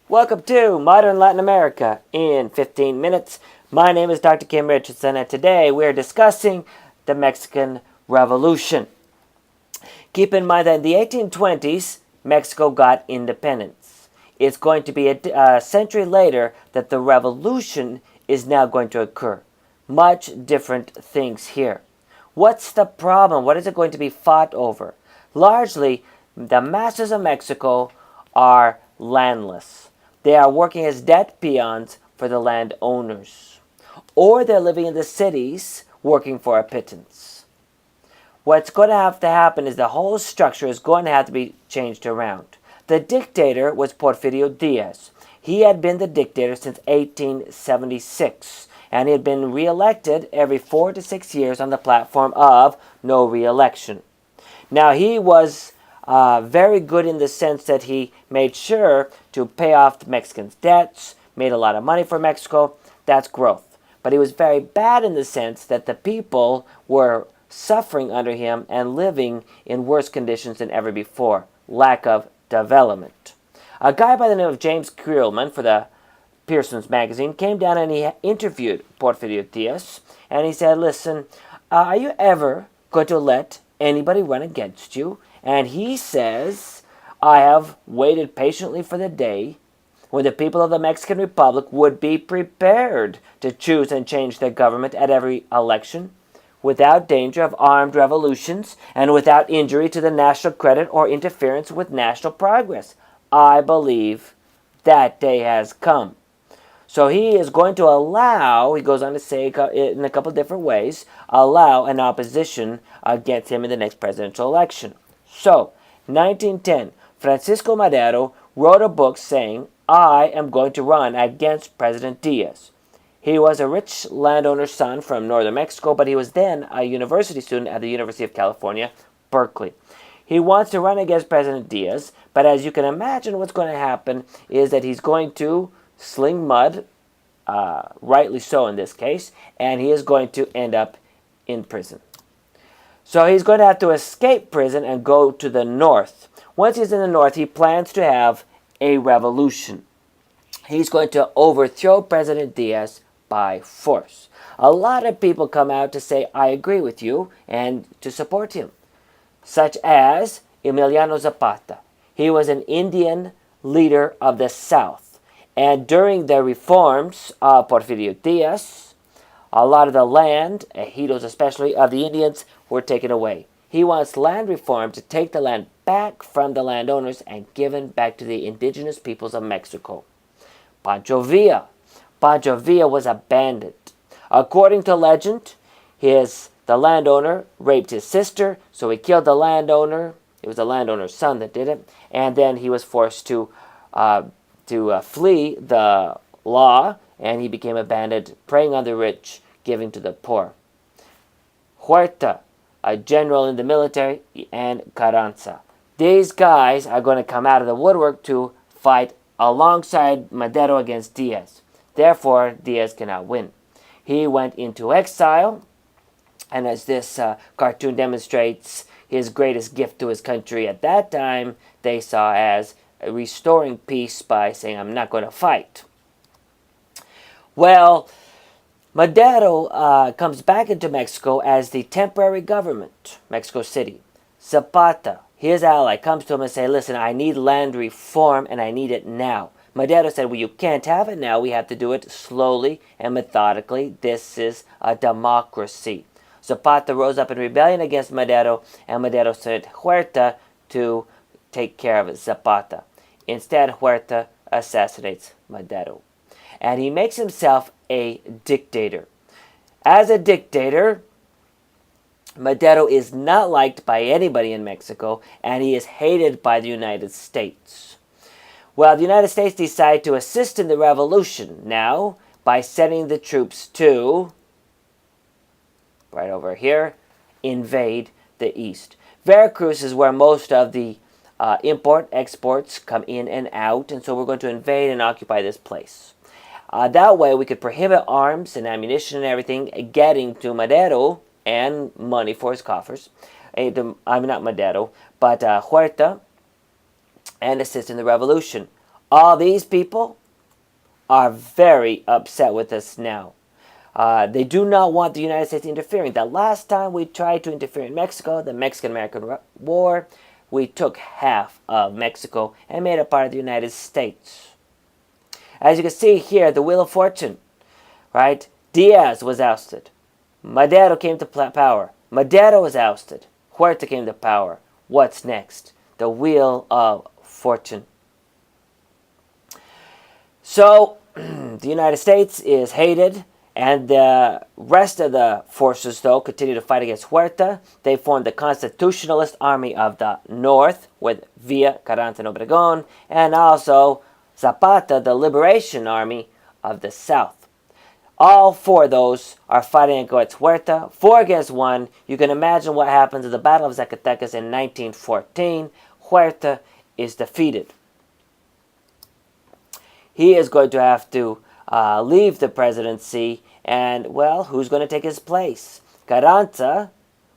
Welcome to Modern Latin America in 15 minutes. My name is Dr. Kim Richardson, and today we're discussing the Mexican Revolution. Keep in mind that in the 1820s, Mexico got independence. It's going to be a century later that the revolution is now going to occur. Much different things here. What's the problem? What is it going to be fought over? Largely, the masses of Mexico are landless. They are working as debt peons for the landowners. Or they're living in the cities working for a pittance. What's going to have to happen is the whole structure is going to have to be changed around. The dictator was Porfirio Diaz. He had been the dictator since 1876, and he had been reelected every 4 to 6 years on the platform of no reelection. Now, he was very good in the sense that he made sure to pay off the Mexicans' debts, made a lot of money for Mexico. That's growth. But he was very bad in the sense that the people were suffering under him and living in worse conditions than ever before. Lack of development. A guy by the name of James Creelman for the Pearson's magazine came down and he interviewed Porfirio Diaz, and he said, listen, are you ever going to let anybody run against you? And he says, I have waited patiently for the day when the people of the Mexican Republic would be prepared to choose and change their government at every election without danger of armed revolutions and without injury to the national credit or interference with national progress. I believe that day has come. So he is going to allow, he goes on to say in a couple of different ways, allow an opposition against him in the next presidential election. So, 1910, Francisco Madero wrote a book saying, I am going to run against President Diaz. He was a rich landowner's son from northern Mexico, but he was then a university student at the University of California, Berkeley. He wants to run against President Diaz, but as you can imagine, what's going to happen is that he's going to sling mud, rightly so in this case, and he is going to end up in prison. So he's going to have to escape prison and go to the north. Once he's in the north, he plans to have a revolution. He's going to overthrow President Diaz by force. A lot of people come out to say, I agree with you, and to support him, such as Emiliano Zapata. He was an Indian leader of the South. And during the reforms of Porfirio Diaz, a lot of the land, ejidos especially, of the Indians were taken away. He wants land reform to take the land back from the landowners and given back to the indigenous peoples of Mexico. Pancho Villa. Pancho Villa was a bandit. According to legend, the landowner raped his sister, so he killed the landowner. It was the landowner's son that did it, and then he was forced to flee the law, and he became a bandit, preying on the rich, giving to the poor. Huerta, a general in the military, and Carranza. These guys are going to come out of the woodwork to fight alongside Madero against Diaz. Therefore, Diaz cannot win. He went into exile, and as this cartoon demonstrates, his greatest gift to his country at that time, they saw as restoring peace by saying, I'm not going to fight. Well, Madero comes back into Mexico as the temporary government, Mexico City. Zapata, his ally, comes to him and says, listen, I need land reform and I need it now. Madero said, well, you can't have it now. We have to do it slowly and methodically. This is a democracy. Zapata rose up in rebellion against Madero, and Madero sent Huerta to take care of Zapata. Instead, Huerta assassinates Madero. And he makes himself a dictator. As a dictator, Madero is not liked by anybody in Mexico, and he is hated by the United States. Well, the United States decided to assist in the revolution now by sending the troops to, right over here, invade the East. Veracruz is where most of the exports come in and out, and so we're going to invade and occupy this place. That way we could prohibit arms and ammunition and everything getting to Madero and money for his coffers. Not Madero, but Huerta, and assist in the revolution. All these people are very upset with us now. They do not want the United States interfering. The last time we tried to interfere in Mexico, the Mexican-American War, we took half of Mexico and made it part of the United States. As you can see here, the Wheel of Fortune, right? Diaz was ousted. Madero came to power. Madero was ousted. Huerta came to power. What's next? The Wheel of Fortune. So, the United States is hated, and the rest of the forces, though, continue to fight against Huerta. They formed the Constitutionalist Army of the North with Villa, Carranza, and Obregón, and also Zapata, the Liberation Army of the South. All four of those are fighting against Huerta, 4 against 1. You can imagine what happens at the Battle of Zacatecas in 1914. Huerta is defeated. He is going to have to leave the presidency, and, well, who's going to take his place? Carranza,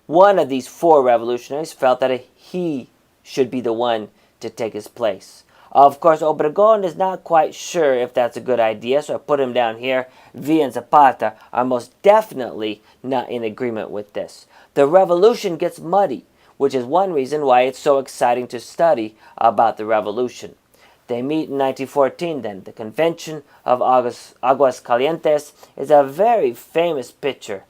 one of these 4 revolutionaries, felt that he should be the one to take his place. Of course, Obregón is not quite sure if that's a good idea, so I put him down here. Villa and Zapata are most definitely not in agreement with this. The revolution gets muddy, which is one reason why it's so exciting to study about the revolution. They meet in 1914 then. The Convention of Aguascalientes is a very famous picture,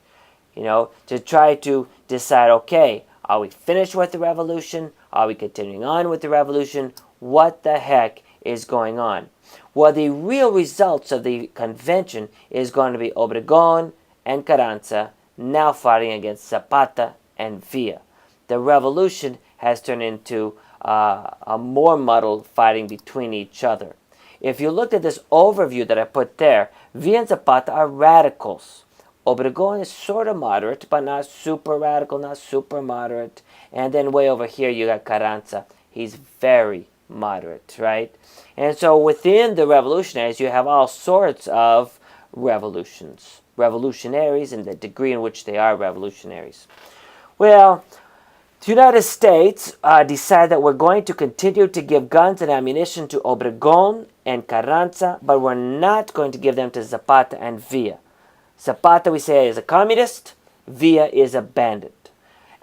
to try to decide, okay, are we finished with the revolution? Are we continuing on with the revolution? What the heck is going on? Well, the real results of the convention is going to be Obregón and Carranza now fighting against Zapata and Villa. The revolution has turned into a more muddled fighting between each other. If you look at this overview that I put there, Villa and Zapata are radicals. Obregón is sort of moderate, but not super radical, not super moderate. And then way over here you got Carranza. He's very moderate, right? And so within the revolutionaries, you have all sorts of revolutionaries, and the degree in which they are revolutionaries. Well, the United States decided that we're going to continue to give guns and ammunition to Obregón and Carranza, but we're not going to give them to Zapata and Villa. Zapata, we say, is a communist. Villa is a bandit.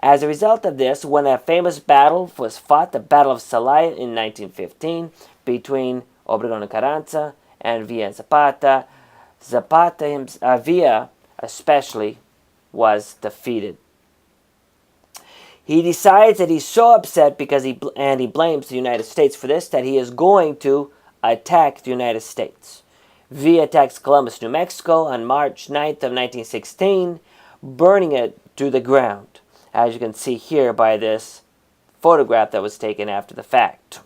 As a result of this, when a famous battle was fought, the Battle of Celaya in 1915, between Obregón and Carranza and Villa and Zapata, Villa especially was defeated. He decides that he's so upset because he blames the United States for this, that he is going to attack the United States. Villa attacks Columbus, New Mexico on March 9th of 1916, burning it to the ground, as you can see here by this photograph that was taken after the fact.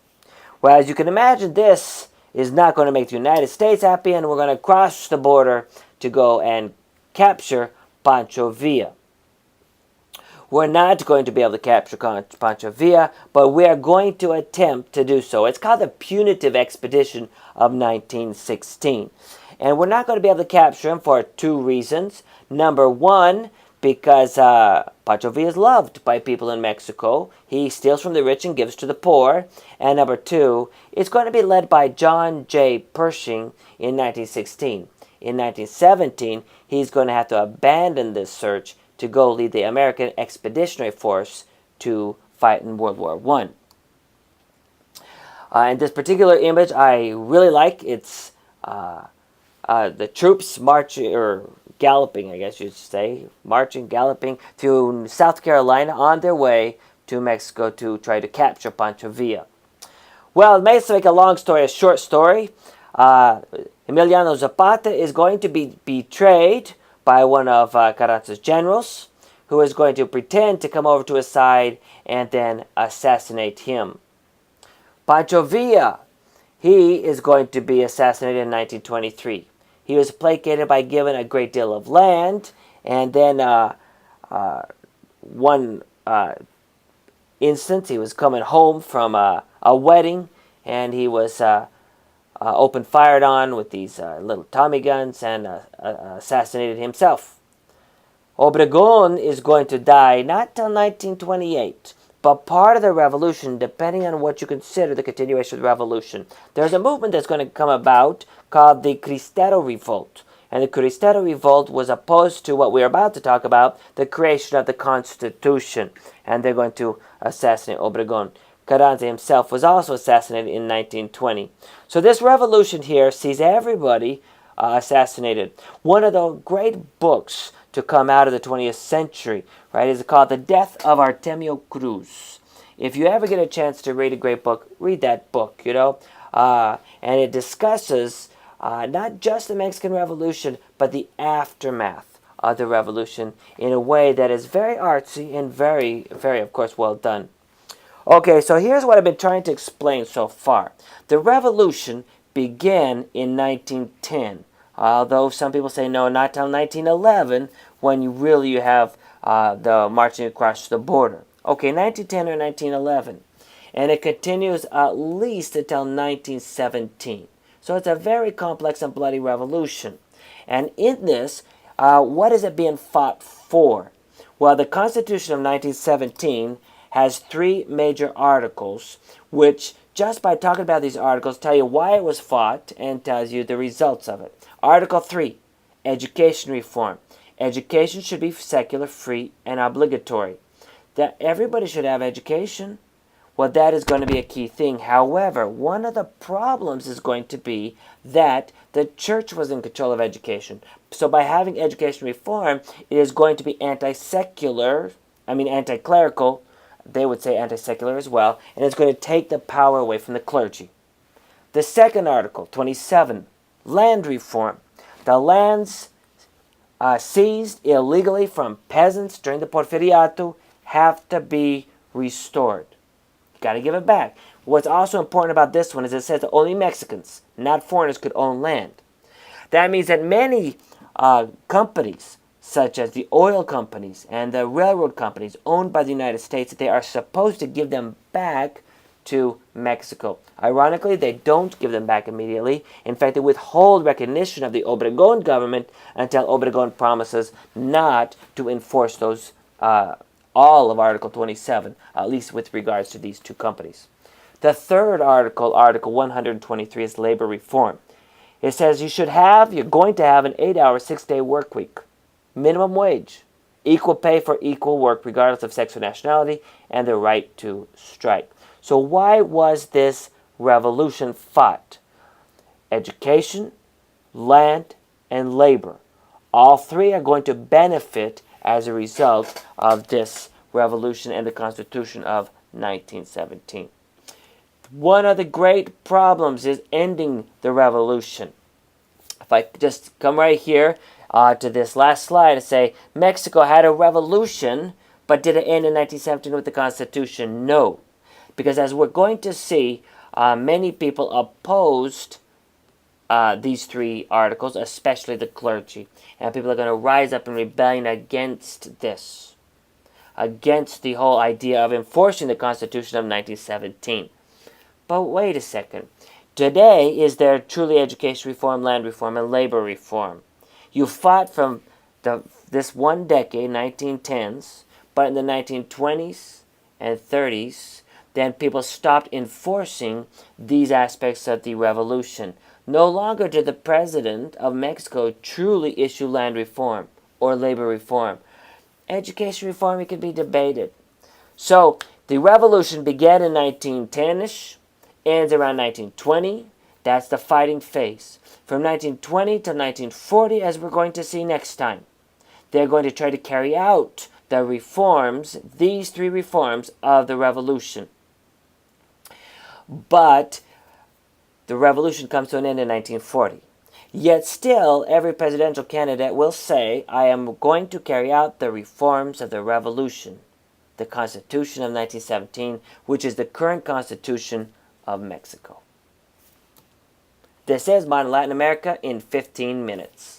Well, as you can imagine, this is not going to make the United States happy, and we're going to cross the border to go and capture Pancho Villa. We're not going to be able to capture Pancho Villa, but we are going to attempt to do so. It's called the Punitive Expedition of 1916. And we're not going to be able to capture him for 2 reasons. Number 1, because Pancho Villa is loved by people in Mexico. He steals from the rich and gives to the poor. And number 2, it's going to be led by John J. Pershing in 1916. In 1917, he's going to have to abandon this search to go lead the American Expeditionary Force to fight in World War I. And this particular image I really like. It's the troops marching, or galloping, I guess you should say, galloping to South Carolina on their way to Mexico to try to capture Pancho Villa. Well, to make a long story a short story, Emiliano Zapata is going to be betrayed by one of Carranza's generals, who is going to pretend to come over to his side and then assassinate him. Pancho Villa, he is going to be assassinated in 1923. He was placated by given a great deal of land, and then one instance, he was coming home from a wedding, and he was fired on with these little Tommy guns and assassinated himself. Obregón is going to die not till 1928, but part of the revolution, depending on what you consider the continuation of the revolution. There's a movement that's going to come about called the Cristero Revolt. And the Cristero Revolt was opposed to what we're about to talk about, the creation of the Constitution. And they're going to assassinate Obregón. Carranza himself was also assassinated in 1920. So this revolution here sees everybody assassinated. One of the great books to come out of the 20th century, right, is called The Death of Artemio Cruz. If you ever get a chance to read a great book, read that book, and it discusses not just the Mexican Revolution, but the aftermath of the revolution in a way that is very artsy and very, very, of course, well done. Okay, so here's what I've been trying to explain so far. The revolution began in 1910, although some people say no, not till 1911, when you have the marching across the border. Okay, 1910 or 1911. And it continues at least until 1917. So it's a very complex and bloody revolution. And in this, what is it being fought for? Well, the Constitution of 1917 has 3 major articles, which just by talking about these articles tell you why it was fought and tells you the results of it. Article 3, education reform. Education should be secular, free, and obligatory. That everybody should have education. Well, that is going to be a key thing. However, one of the problems is going to be that the church was in control of education. So by having education reform, it is going to be anti-clerical. They would say anti-secular as well. And it's going to take the power away from the clergy. The second article, 27, land reform. The lands seized illegally from peasants during the Porfiriato have to be restored. You got to give it back. What's also important about this one is it says that only Mexicans, not foreigners, could own land. That means that many companies, such as the oil companies and the railroad companies owned by the United States, they are supposed to give them back to Mexico. Ironically, they don't give them back immediately. In fact, they withhold recognition of the Obregón government until Obregón promises not to enforce those all of Article 27, at least with regards to these 2 companies. The third article, Article 123, is labor reform. It says you're going to have an 8-hour, 6-day work week, minimum wage, equal pay for equal work regardless of sex or nationality, and the right to strike. So why was this revolution fought? Education, land, and labor. All 3 are going to benefit as a result of this revolution and the Constitution of 1917. One of the great problems is ending the revolution. If I just come right here to this last slide and say, Mexico had a revolution, but did it end in 1917 with the Constitution? No. Because as we're going to see, many people opposed these 3 articles, especially the clergy. And people are going to rise up in rebellion against this, against the whole idea of enforcing the Constitution of 1917. But wait a second. Today, is there truly education reform, land reform, and labor reform? You fought from this one decade, 1910s, but in the 1920s and 30s, then people stopped enforcing these aspects of the revolution. No longer did the president of Mexico truly issue land reform or labor reform. Education reform, it can be debated. So the revolution began in 1910-ish, ends around 1920. That's the fighting phase. From 1920 to 1940, as we're going to see next time, they're going to try to carry out the reforms, these 3 reforms of the revolution. But the revolution comes to an end in 1940. Yet still, every presidential candidate will say, I am going to carry out the reforms of the revolution, the Constitution of 1917, which is the current Constitution of Mexico. This is Modern Latin America in 15 minutes.